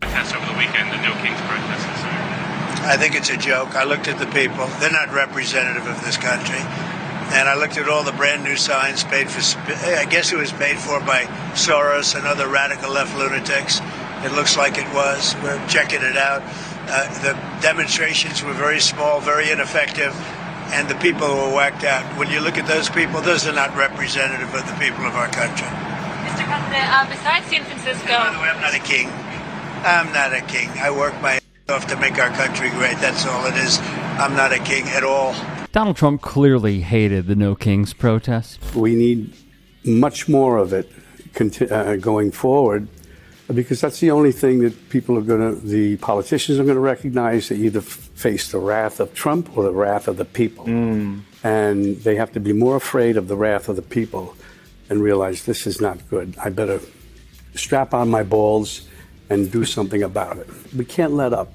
Protests over the weekend, the No Kings protests. I think it's a joke. I looked at the people. They're not representative of this country. And I looked at all the brand new signs paid for, I guess it was paid for by Soros and other radical left lunatics. It looks like it was. We're checking it out. The demonstrations were very small, very ineffective, and the people were whacked out. When you look at those people, those are not representative of the people of our country. Mr. President, besides San Francisco... And by the way, I'm not a king. I'm not a king. I work my off to make our country great. That's all it is. I'm not a king at all. Donald Trump clearly hated the No Kings protest. We need much more of it going forward, because that's the only thing that the politicians are going to recognize. They either face the wrath of Trump or the wrath of the people. And they have to be more afraid of the wrath of the people and realize this is not good. I better strap on my balls and do something about it. We can't let up.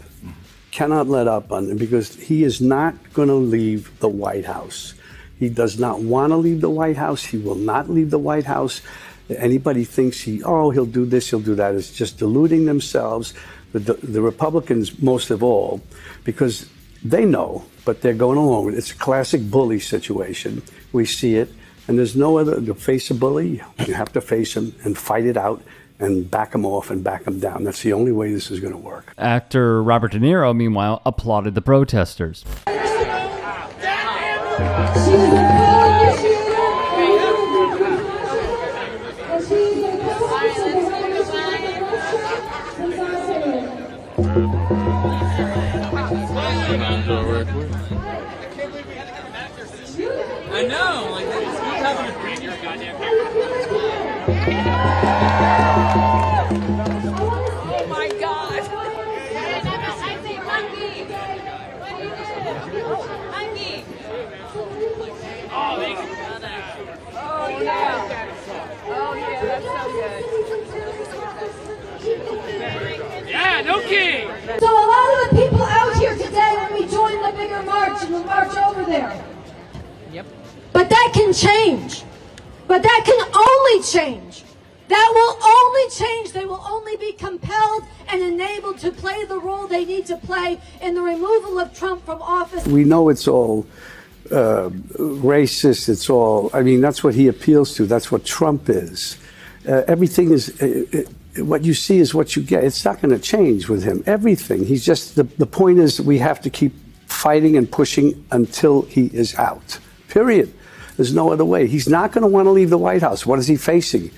Cannot let up on him, because he is not going to leave the White House. He does not want to leave the White House. He will not leave the White House. Anybody thinks he'll do this, he'll do that, is just deluding themselves. The Republicans, most of all, because they know, but they're going along with it. It's a classic bully situation. We see it, and there's no other. To face a bully, you have to face him and fight it out and back him off and back him down. That's the only way this is going to work. Actor Robert De Niro, meanwhile, applauded the protesters. I know, like, it's good having a breathe your goddamn. Oh my God! I say monkey! Monkey! Oh, thank you. Oh yeah! Oh yeah, that's so good. Yeah, no king! So a lot of the people out here today, when we join the bigger march, and we'll march over there. Yep. But that can change. But that can only change. That will only change. They will only be compelled and enabled to play the role they need to play in the removal of Trump from office. We know it's all racist. It's all, I mean, that's what he appeals to. That's what Trump is. Everything is, what you see is what you get. It's not going to change with him. Everything. He's just, the point is we have to keep fighting and pushing until he is out. Period. There's no other way. He's not going to want to leave the White House. What is he facing?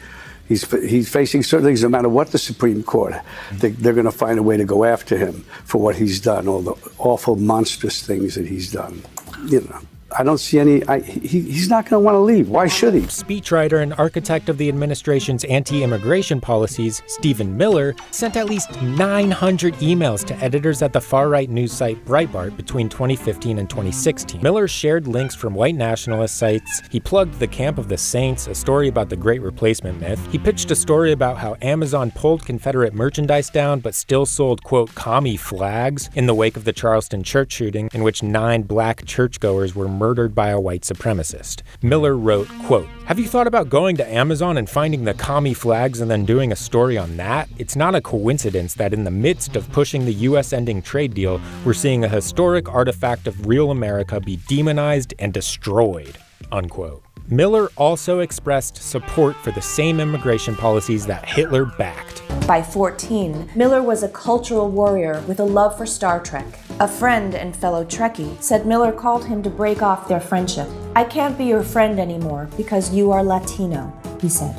He's facing certain things. No matter what the Supreme Court, they're going to find a way to go after him for what he's done, all the awful, monstrous things that he's done. You know, I don't see any. He's not going to want to leave. Why should he? Speechwriter and architect of the administration's anti-immigration policies, Stephen Miller, sent at least 900 emails to editors at the far-right news site Breitbart between 2015 and 2016. Miller shared links from white nationalist sites. He plugged The Camp of the Saints, a story about the Great Replacement myth. He pitched a story about how Amazon pulled Confederate merchandise down but still sold, quote, commie flags in the wake of the Charleston church shooting, in which 9 black churchgoers were murdered by a white supremacist. Miller wrote, quote, "Have you thought about going to Amazon and finding the commie flags and then doing a story on that? It's not a coincidence that in the midst of pushing the U.S.-ending trade deal, we're seeing a historic artifact of real America be demonized and destroyed," unquote. Miller also expressed support for the same immigration policies that Hitler backed. By 14, Miller was a cultural warrior with a love for Star Trek. A friend and fellow Trekkie said Miller called him to break off their friendship. "I can't be your friend anymore because you are Latino," he said.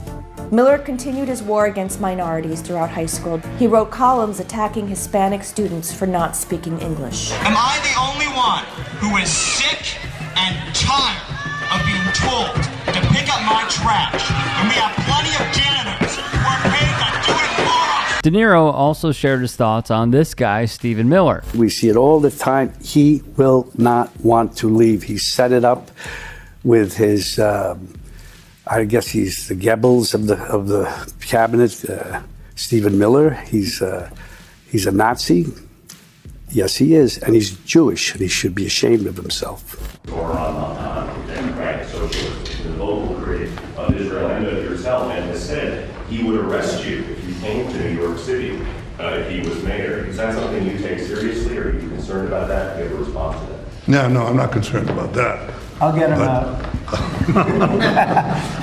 Miller continued his war against minorities throughout high school. He wrote columns attacking Hispanic students for not speaking English. Am I the only one who is sick and tired of being told to pick up my trash when we have plenty of janitors who are paid to do it for us? De Niro also shared his thoughts on this guy, Stephen Miller. We see it all the time. He will not want to leave. He set it up with his, I guess he's the Goebbels of the cabinet, Stephen Miller. He's a Nazi. Yes, he is, and he's Jewish, and he should be ashamed of himself. Or on Democratic Socialist, the local critic of Israel and of yourself, and has said he would arrest you if you came to New York City if he was mayor. Is that something you take seriously, or are you concerned about that? Do you have a response to that? No, I'm not concerned about that. I'll get him out.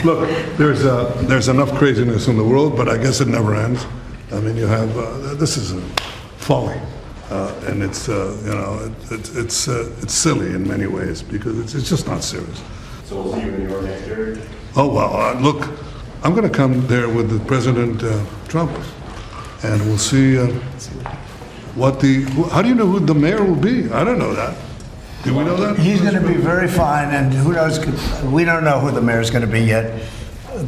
Look, there's enough craziness in the world, but I guess it never ends. I mean, you have this is a folly, and it's it's silly in many ways because it's just not serious. So we'll see you in New York next year. Oh well, look, I'm going to come there with the President Trump, and we'll see how do you know who the mayor will be? I don't know that. Do we know that? He's going to be very fine, and who knows? We don't know who the mayor's going to be yet.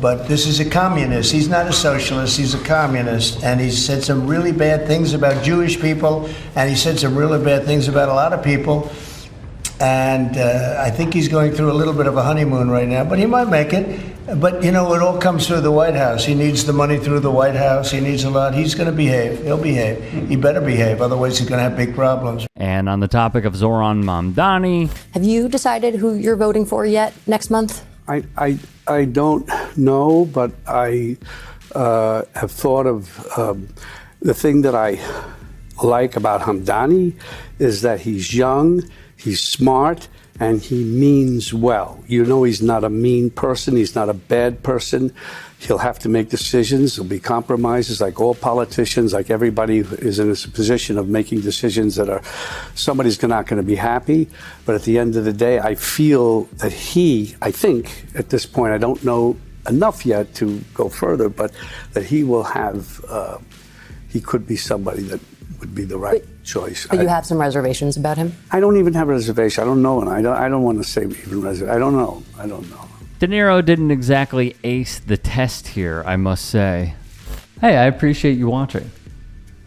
But this is a communist. He's not a socialist. He's a communist, and he said some really bad things about Jewish people, and he said some really bad things about a lot of people. And I think he's going through a little bit of a honeymoon right now, but he might make it. But, you know, it all comes through the White House. He needs the money through the White House. He needs a lot. He's going to behave. He'll behave. He better behave. Otherwise, he's going to have big problems. And on the topic of Zoran Mamdani. Have you decided who you're voting for yet next month? I don't know, but I have thought of the thing that I like about Hamdani is that he's young, he's smart, and he means well. You know, he's not a mean person. He's not a bad person. He'll have to make decisions. There'll be compromises like all politicians, like everybody is in a position of making decisions that are, somebody's not going to be happy. But at the end of the day, I feel that I think at this point, I don't know enough yet to go further, but that he will have, he could be somebody that would be the right choice. But you have some reservations about him? I don't even have a reservation. I don't know, and I don't want to say even reservation. I don't know. De Niro didn't exactly ace the test here, I must say. Hey, I appreciate you watching.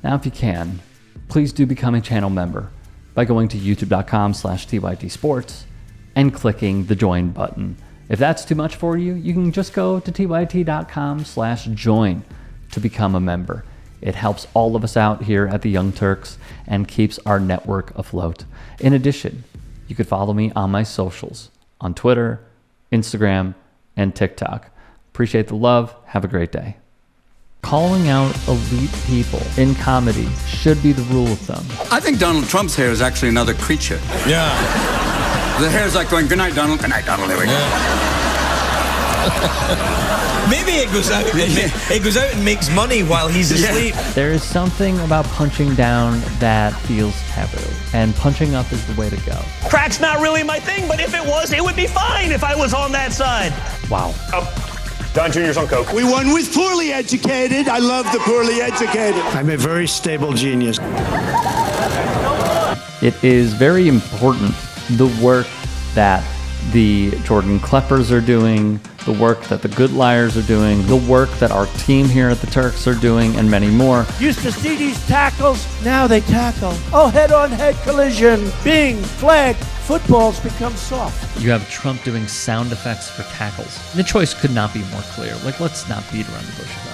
Now, if you can, please do become a channel member by going to youtube.com/TYTsports and clicking the join button. If that's too much for you, you can just go to tyt.com/join to become a member. It helps all of us out here at the Young Turks and keeps our network afloat. In addition, you could follow me on my socials on Twitter, Instagram, and TikTok. Appreciate the love. Have a great day. Calling out elite people in comedy should be the rule of thumb. I think Donald Trump's hair is actually another creature. Yeah. The hair's like going, good night, Donald. Good night, Donald. There we go. Maybe it goes out. It goes out and makes money while he's asleep. There is something about punching down that feels taboo, and punching up is the way to go. Crack's not really my thing, but if it was, it would be fine if I was on that side. Wow. Don Jr.'s on coke. We won with poorly educated. I love the poorly educated. I'm a very stable genius. It is very important, the work that the Jordan Kleppers are doing, the work that the Good Liars are doing, the work that our team here at the Turks are doing, and many more. Used to see these tackles, now they tackle. Oh, head-on-head collision. Bing, flag, footballs become soft. You have Trump doing sound effects for tackles. The choice could not be more clear. Like, let's not beat around the bush about it.